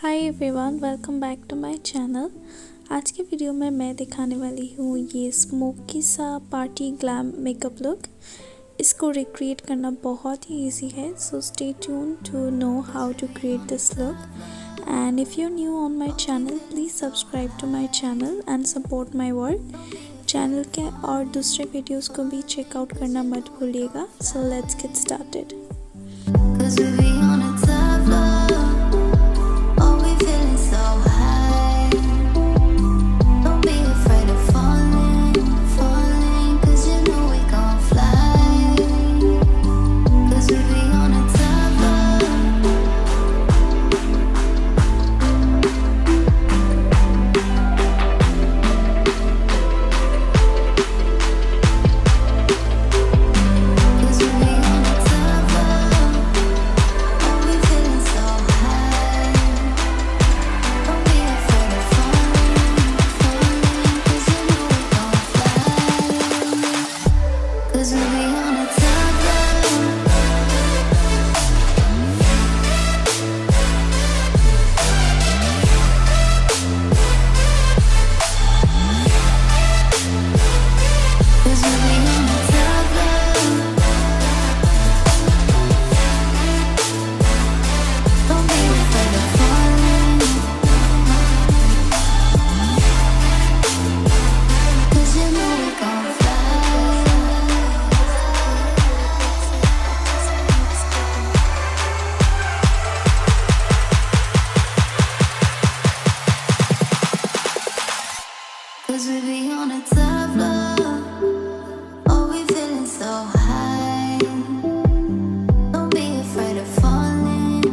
Hi everyone, welcome back to my channel. आज के video में मैं दिखाने वाली हूँ ये स्मोकी सा पार्टी ग्लैम मेकअप लुक। इसको रिक्रिएट करना बहुत ही इजी है, so stay tune to know how to create this look. And if you new on my channel, please subscribe to my channel and support my work. Channel के और दूसरे videos को भी चेकआउट करना मत भूलिएगा। So let's get started. Cause we be on a top floor. Oh, we feeling so high. Don't be afraid of falling,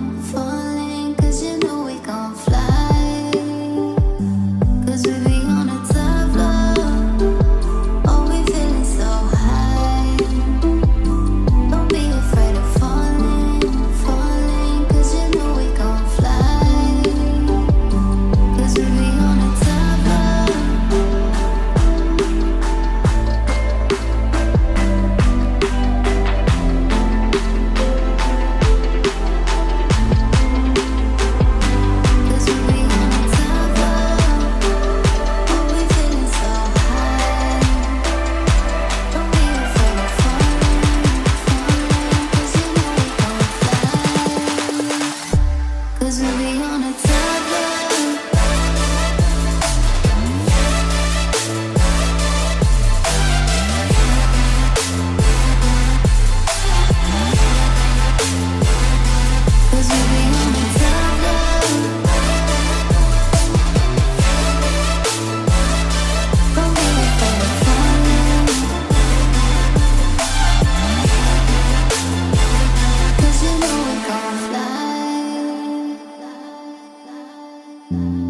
cause you know we gon' fly. Cause we be on a top floor. Oh, we feeling so high. Don't be afraid of falling, cause you know we gon' fly. Cause we be on a top floor. Mm-hmm.